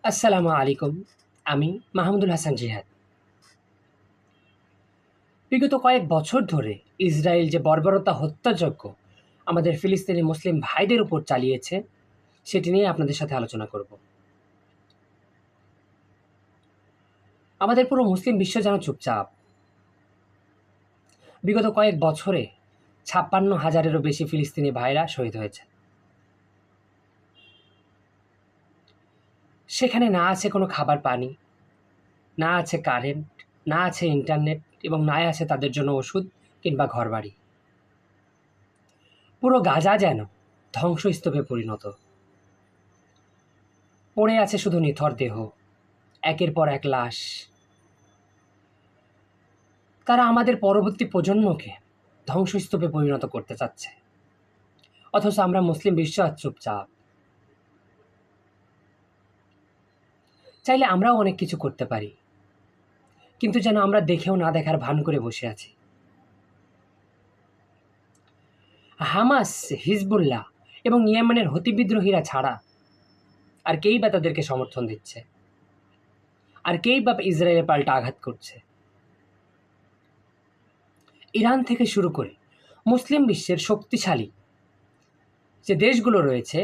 আসসালামু আলাইকুম। আমি মাহমুদুল হাসান জিহাদ। বিগত কয়েক বছর ধরে ইসরায়েল যে বর্বরতা হত্যাযজ্ঞ আমাদের ফিলিস্তিনি মুসলিম ভাইদের উপর চালিয়েছে, সেটি নিয়ে আপনাদের সাথে আলোচনা করব। আমাদের পুরো মুসলিম বিশ্ব যেন চুপচাপ। বিগত কয়েক বছরে ৫৬,০০০-এরও বেশি ফিলিস্তিনি ভাইরা শহীদ হয়েছে। সেখানে না আছে কোনো খাবার পানি, না আছে কারেন্ট, না আছে ইন্টারনেট এবং না আছে তাদের জন্য ওষুধ কিংবা ঘরবাড়ি। পুরো গাজা যেন ধ্বংসস্তূপে পরিণত। পড়ে আছে শুধু নিথর দেহ, একের পর এক লাশ। তারা আমাদের পরবর্তী প্রজন্মকে ধ্বংসস্তূপে পরিণত করতে চাচ্ছে, অথচ আমরা মুসলিম বিশ্ব আজ চুপচাপ। চাইলে আমরাও অনেক কিছু করতে পারি, কিন্তু যেন আমরা দেখেও না দেখার ভান করে বসে আছি। হামাস, হিজবুল্লাহ এবং ইয়েমেনের হুতি বিদ্রোহীরা ছাড়া আর কেই বা তাদেরকে সমর্থন দিচ্ছে, আর কেই বা ইসরায়েলের পাল্টা আঘাত করছে। ইরান থেকে শুরু করে মুসলিম বিশ্বের শক্তিশালী যে দেশগুলো রয়েছে,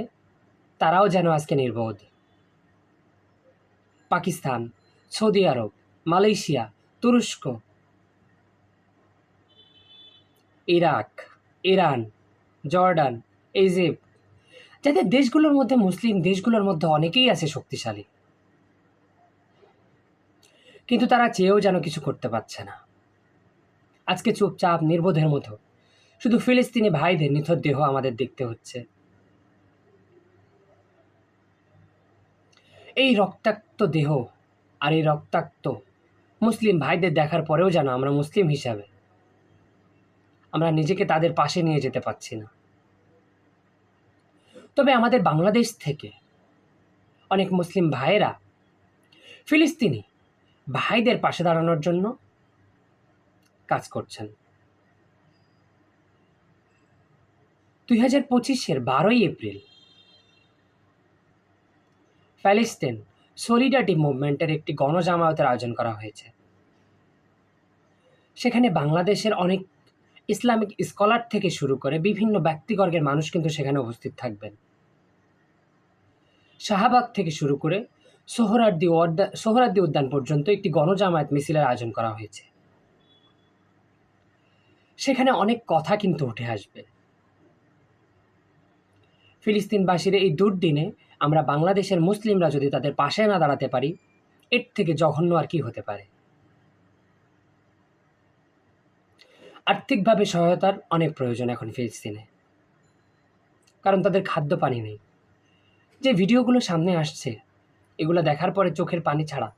তারাও যেন আজকে নির্বোধ। পাকিস্তান, সৌদি আরব, মালয়েশিয়া, তুরস্ক, ইরাক, ইরান, জর্ডান, ইজিপ্ট, যাদের দেশগুলোর মধ্যে মুসলিম দেশগুলোর মধ্যে অনেকেই আছে শক্তিশালী, কিন্তু তারা চেয়েও যেন কিছু করতে পারছে না। আজকে চুপচাপ নির্বোধের মতো শুধু ফিলিস্তিনি ভাইদের নিথর দেহ আমাদের দেখতে হচ্ছে। এই রক্তাক্ত দেহ আর এই রক্তাক্ত মুসলিম ভাইদের দেখার পরেও যেন আমরা মুসলিম হিসাবে আমরা নিজেকে তাদের পাশে নিয়ে যেতে পারছি না। তবে আমাদের বাংলাদেশ থেকে অনেক মুসলিম ভাইয়েরা ফিলিস্তিনি ভাইদের পাশে দাঁড়ানোর জন্য কাজ করছেন। 2025-এর 12ই এপ্রিল প্যালেস্টাইন সলিডারিটি মুভমেন্টের একটি গণজামায়াতের আয়োজন করা হয়েছে। সেখানে বাংলাদেশের অনেক ইসলামিক স্কলার থেকে শুরু করে বিভিন্ন ব্যক্তিবর্গের মানুষ কিন্তু সেখানে উপস্থিত থাকবেন। শাহবাগ থেকে শুরু করে সোহরাওয়ার্দী উদ্যান পর্যন্ত একটি গণজামায়াত মিছিলের আয়োজন করা হয়েছে। সেখানে অনেক কথা কিন্তু উঠে আসবে। ফিলিস্তিনবাসীর এই দুর্দিনে আমরা বাংলাদেশের মুসলিমরা যদি তাদের পাশে না দাঁড়াতে পারি, এর থেকে জঘন্য আর কি হতে পারে। আর্থিকভাবে সহায়তার অনেক প্রয়োজন এখন ফিলিস্তিনে, কারণ তাদের খাদ্য পানি নেই। যে ভিডিওগুলো সামনে আসছে, এগুলো দেখার পরে চোখের পানি ছাড়া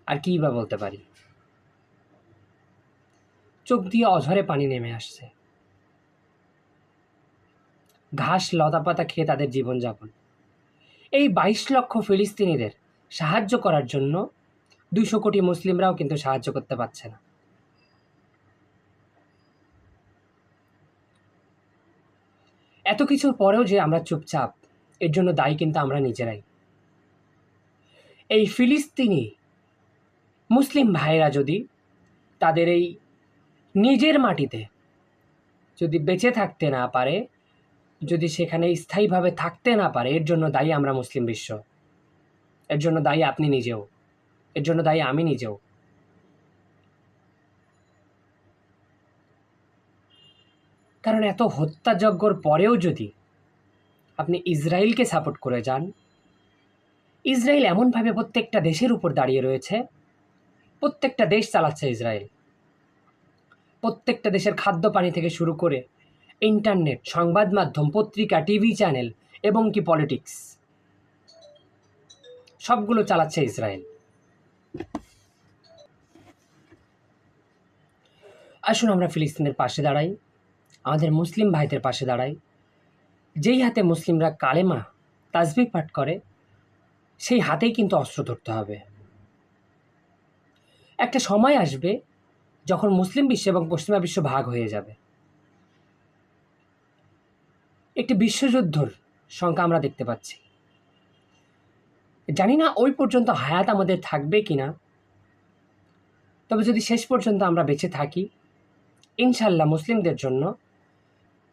আর কী বা বলতে পারি। চোখ দিয়ে অঝরে পানি নেমে আসছে। ঘাস লতাপাতা খেয়ে তাদের জীবনযাপন। এই 22 লক্ষ ফিলিস্তিনিদের সাহায্য করার জন্য 200 কোটি মুসলিমরাও কিন্তু সাহায্য করতে পারছে না। এত কিছুর পরেও যে আমরা চুপচাপ, এর জন্য দায়ী কিন্তু আমরা নিজেরাই। এই ফিলিস্তিনি মুসলিম ভাইরা যদি তাদের এই নিজের মাটিতে যদি বেঁচে থাকতে না পারে, যদি সেখানে স্থায়ীভাবে থাকতে না পারে, এর জন্য দায়ী আমরা মুসলিম বিশ্ব। এর জন্য দায়ী আপনি নিজেও, এর জন্য দায়ী আমি নিজেও। কারণ এত হত্যাযজ্ঞর পরেও যদি আপনি ইসরায়েলকে সাপোর্ট করে যান, ইসরায়েল এমনভাবে প্রত্যেকটা দেশের উপর দাঁড়িয়ে রয়েছে, প্রত্যেকটা দেশ চালাচ্ছে ইসরায়েল। প্রত্যেকটা দেশের খাদ্য পানি থেকে শুরু করে ইন্টারনেট, সংবাদ মাধ্যম, পত্রিকা, টিভি চ্যানেল এবং কি পলিটিক্স, সবগুলো চালাচ্ছে ইসরায়েল। আসুন আমরা ফিলিস্তিনের পাশে দাঁড়াই, আমাদের মুসলিম ভাইদের পাশে দাঁড়াই। যেই হাতে মুসলিমরা কালেমা তাসবিহ পাঠ করে, সেই হাতেই কিন্তু অস্ত্র ধরতে হবে। একটা সময় আসবে যখন মুসলিম বিশ্ব এবং পশ্চিমা বিশ্ব ভাগ হয়ে যাবে। একটি বিশ্বযুদ্ধর সংখ্যা আমরা দেখতে পাচ্ছি। জানি না ওই পর্যন্ত হায়াত আমাদের থাকবে কি না, তবে যদি শেষ পর্যন্ত আমরা বেঁচে থাকি, ইনশাল্লাহ মুসলিমদের জন্য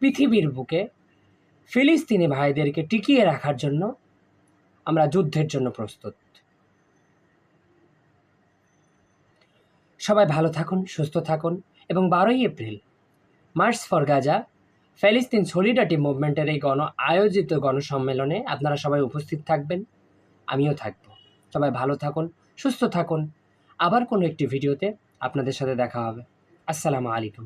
পৃথিবীর বুকে ফিলিস্তিনি ভাইদেরকে টিকিয়ে রাখার জন্য আমরা যুদ্ধের জন্য প্রস্তুত। সবাই ভালো থাকুন, সুস্থ থাকুন এবং 12ই এপ্রিল মার্চ ফর গাজা ফিলিস্তিন সলিডারিটি মুভমেন্টের এই আয়োজিত গণসম্মেলনে আপনারা সবাই উপস্থিত থাকবেন, আমিও থাকব। সবাই ভালো থাকুন, সুস্থ থাকুন। আবার কোনো একটি ভিডিওতে আপনাদের সাথে দেখা হবে। আসসালামু আলাইকুম।